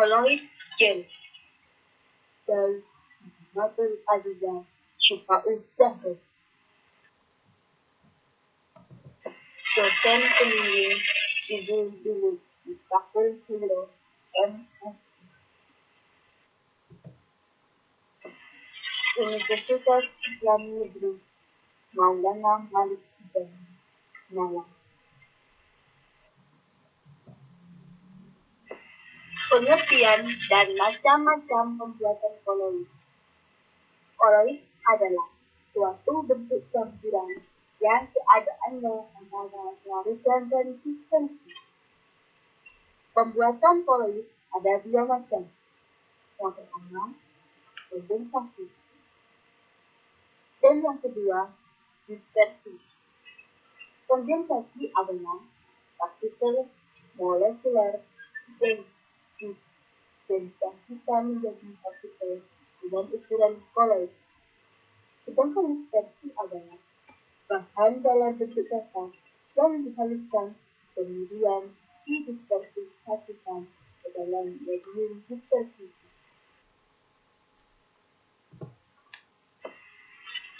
koloid gel كالماء الأزجاج شفاء الدهر. Dosen pembimbing Ibu Dulu Mustaqil Hilo MS Universitas Islam Negeri Maulana Malik Ibrahim Malang. Pengertian dan macam-macam pembuatan koloid. Koloid adalah suatu bentuk campuran yang keadaannya antara larutan dan suspensi. Pembuatan koloid ada dua macam. Yang pertama, kondensasi. Dan yang kedua, dispersi. Kondensasi adalah partikel molekuler dan kita menjadi partikel dengan ukuran koloid. Sedangkan dispersi adalah bahan dalam bentuk kasar yang dihaluskan kemudian didispersasikan ke dalam medium dispersi.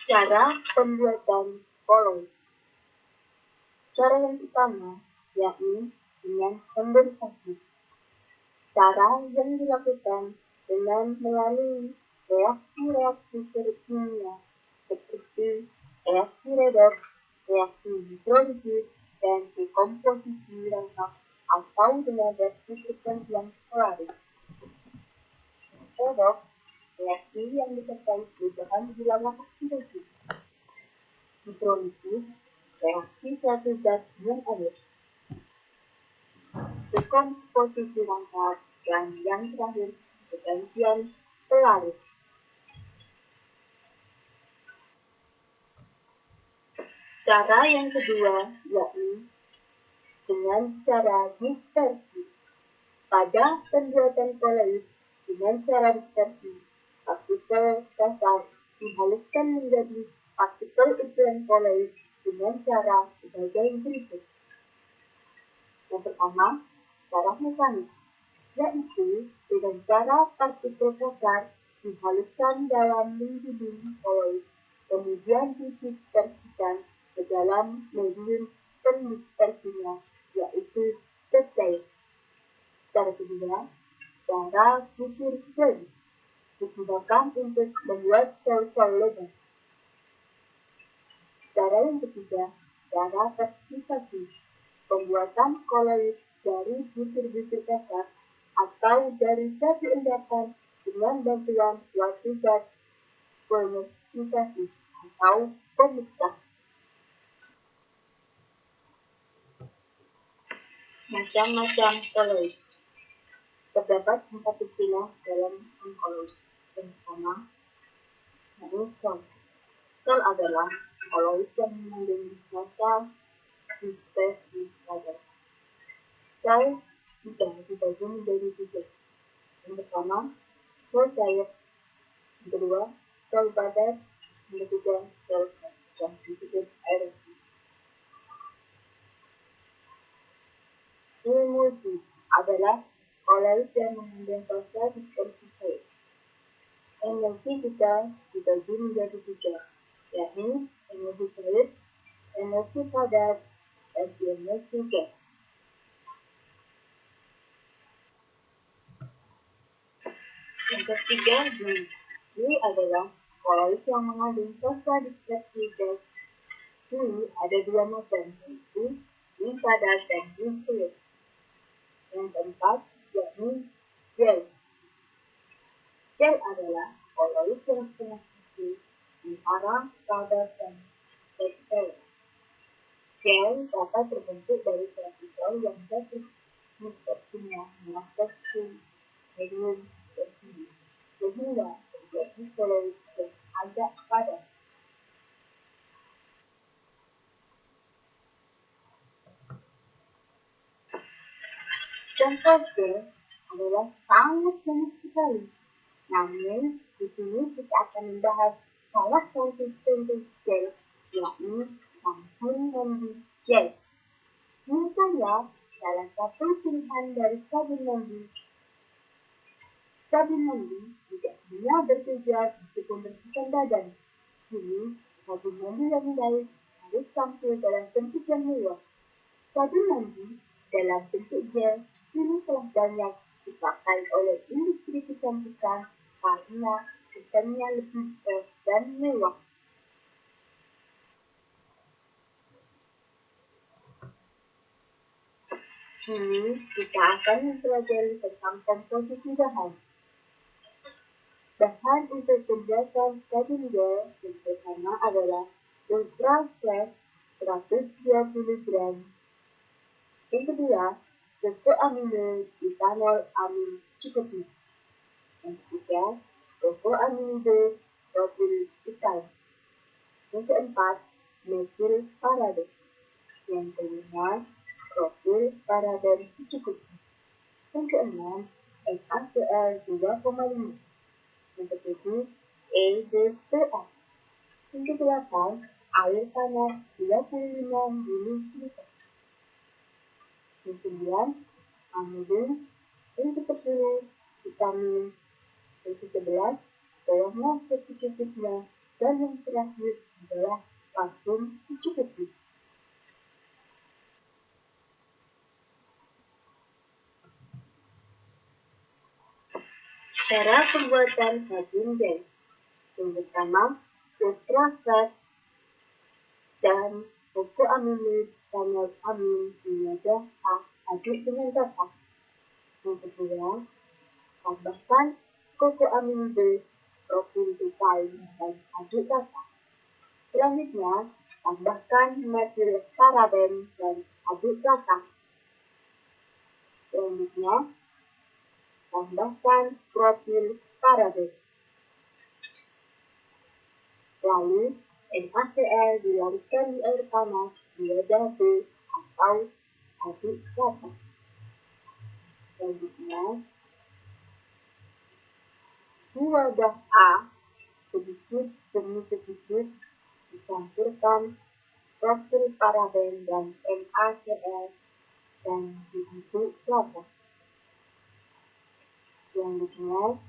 Cara pembuatan koloid. Cara yang pertama yakni dengan kondensasi. Cara yang dilakukan dengan melalui reaksi-reaksi kimia seperti reaksi redoks, reaksi hidrolisis, dan dekomposisi rangkap atau dengan reaksi pergantian polaris. Redoks, reaksi yang disertai perubahan bilangan oksidatif. Hidrolisis, reaksi suatu zat yang air. Dekomposisi rangkap, dan yang terakhir pergantian polaris. Cara yang kedua yakni dengan cara dispersi. Pada pembuatan koloid dengan cara dispersi, partikel kasar dihaluskan menjadi partikel ukuran koloid dengan cara sebagai berikut. Yang pertama, cara mekanis, yaitu dengan cara partikel kasar dihaluskan dalam menggiling koloid, kemudian didispersikan ke dalam medium pendispersinya, yaitu cair. Cara kedua, cara bukir jeli, digunakan untuk membuat sel-sel logam. Cara yang ketiga, cara plastisasi, pembuatan koloid dari butir-butir kasar atau dari suatu endapan dengan bantuan suatu zat plastisasi atau pemecah. Macam-macam koloid. Terdapat 4 istilah dalam koloid. Yang pertama, yaitu sel. Sel adalah koloid yang mengandung massa dispersi pada. Sel bisa dibagi menjadi 3. Yang pertama, sel cair. Yang kedua, sel padat. Yang ketiga, sel yang disebut aerosi. Emulsi adalah koloid yang mengandung massa dispersi cair. Emulsi bisa dibagi menjadi 3, yakni emulsi cair, emulsi padat, dan emulsi gas. Yang ketiga, glue. Glue adalah koloid yang mengandung massa dispersi gas. Glue ada 2 macam, yaitu glue padat dan glue cair. Yang keempat, yakni gel. Gel adalah koloid yang setengah kecil antara padat dan cair. Gel dapat terbentuk dari partikel yang jatuh dispersinya massa kecil, medium, dan tinggi, sehingga menjadi koloid yang agak padat. Contoh gel adalah sangat banyak sekali. Namun, di sini kita akan membahas salah satu contoh gel, yakni sabun mandi gel. Misalnya, salah satu pilihan dari sabun mandi Sabun mandi tidak hanya bertujuan untuk membersihkan badan. Kini, sabun mandi yang baik harus tampil dalam bentuk yang mewah. Sabun mandi dalam bentuk gel kini telah banyak dipakai oleh industri kecantikan karena kesannya lebih fresh dan mewah. Kini kita akan mempelajari tentang komposisi bahan. Bahan untuk pembuatan sabun gel yang pertama adalah Ultra Fresh 120 gram. Yang kedua, koko amino etanol amin cukup. Yang ketiga, koko aminide propil hitam. Yang keempat, metil paraben. Yang kelima, propil paraben secukupnya. Yang keenam, NaCl 2,5. Yang ketujuh, EDTA. Yang kedelapan, air panas 25 ml. Yang sembilan, amidin. Yang ke-10, vitamin. Yang ke-11, bawahnya secukupnya. Dan yang terakhir adalah parfum secukupnya. Cara pembuatan sabun gel. Yang pertama, ultra fresh dan koko amino etanol amin di wadah A aduk dengan rata. Yang kedua, tambahkan koko amino propil hitam dan aduk rata. Selanjutnya, tambahkan metil paraben dan aduk rata. Selanjutnya, tambahkan propil paraben. Lalu, NaCl dilarutkan di air panas di wadah B atau aduk rata. Selanjutnya, di wadah A, sedikit demi sedikit dicampurkan propil paraben dan NaCl dan diaduk rata. Selanjutnya,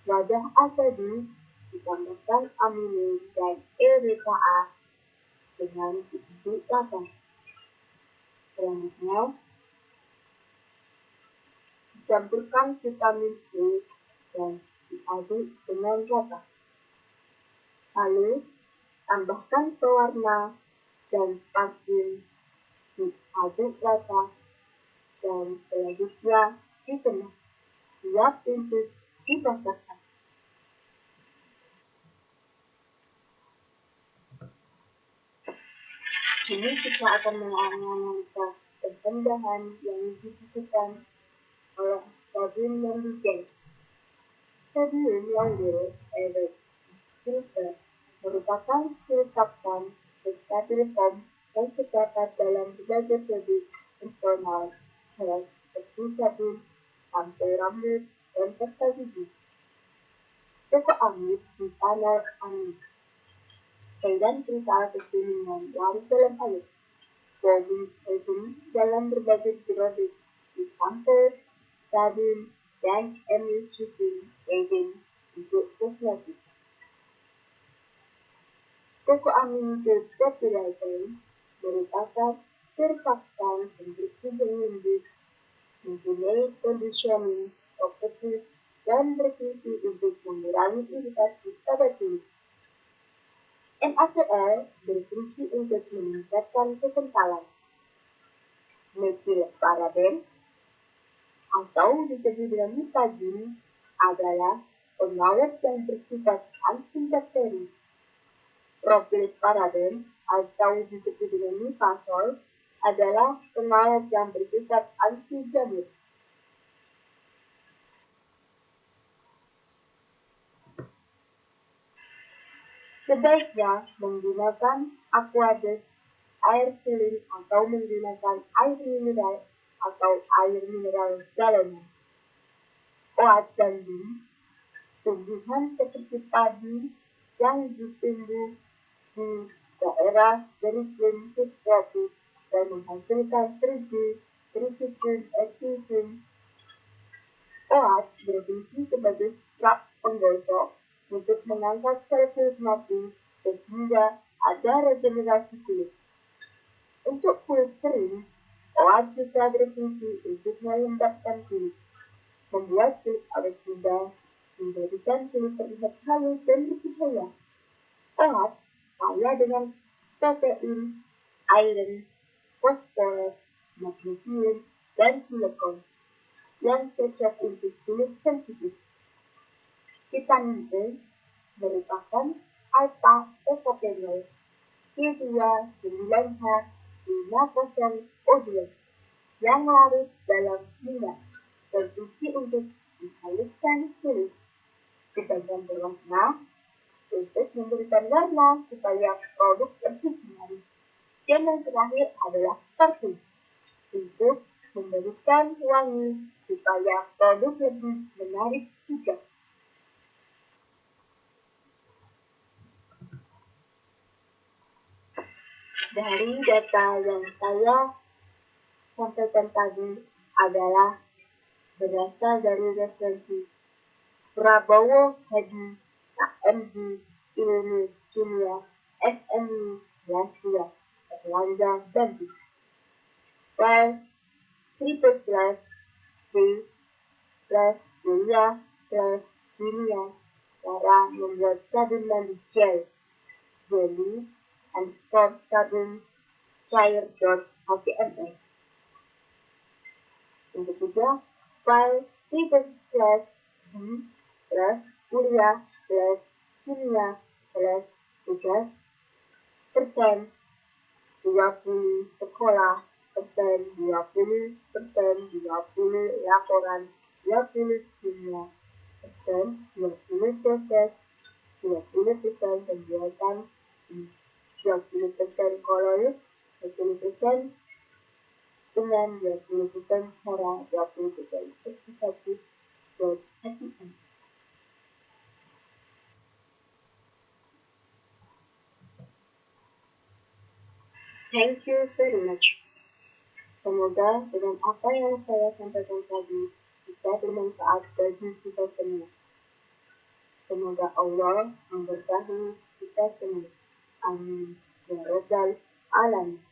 wadah A tadi ditambahkan amino dan EDTA dengan diaduk rata. Selanjutnya, dicampurkan vitamin C dan diaduk dengan rata. Lalu, tambahkan pewarna dan parfum, diaduk rata, dan selanjutnya dikemas. Siap untuk dipasarkan. Kini kita akan menganalisa bahan yang dibutuhkan oleh sabun mandi gel. Sabun yang direct filter merupakan filtratan stabil foam yang terdapat dalam berbagai produk personal care seperti sabun, sampo rambut, dan pasta gigi. Koko amid etanol amin. Cairan kental kekuningan larut dalam air. Foam dalam berbagai produk di sampo, sabun, dan emulsifier agent untuk kosmetik. Koko amino propylated merupakan surfaktan untuk berlembut, mempunyai conditioning properties dan berfungsi untuk mengurangi iritasi pada kulit. NaCl berfungsi untuk meningkatkan kekentalan. Metil paraben atau disebut dengan mutagin adalah pengawet yang bersifat antibakteri. Propil paraben atau disebut dengan nifasol adalah pengawet yang bersifat anti jamur. Sebaiknya menggunakan aqueduct, air cili atau menggunakan air mineral atau air mineral galonan. Oat gandum, tumbuhan seperti padi yang ditumbuh di daerah beriklim subtropis dan menghasilkan terigu, triticum, etikum, OAT berfungsi sebagai truk penggosok untuk mengangkat sel kulit mati sehingga ada regenerasi kulit. Untuk kulit kering, OAT juga berfungsi untuk melembabkan kulit, membuat kulit awet muda, menjadikan kulit terlihat halus dan bercahaya. OAT kaya dengan protein, iron, fosfor, magnesium, dan silikon yang cocok untuk kulit sensitif. Vitamin E merupakan alpha-ekophenol Q29H 50O2 yang larut dalam minyak, berfungsi untuk menghaluskan kulit. Sedangkan berwarna untuk memberikan warna supaya produk lebih menarik. Dan yang terakhir adalah parfum untuk memberikan wangi supaya produk lebih menarik juga. Dari data yang saya sampaikan tadi adalah berasal dari referensi Prabowo Hadi, KMD, Ilmu Kimia, SMU, Lasia, Erlangga, Bandung. File 3 plus B plus kuliah plus dunia cara membuat sabun mandi gel jelly and sport sabun cair.html. Yang ketiga, file 3 plus B plus kuliah plus kimia plus tugas persen 20 sekolah persen 20 laporan 20 kimia persen 20 proses 20% pembuatan 20% koloid 20% dengan 20% cara 20% ekspektasi buat SEM. Thank you very much. Semoga dengan apa yang saya sampaikan tadi bisa bermanfaat bagi kita semua. Semoga Allah memberkahi kita semua. Amin. Ya Rabbal Alamin.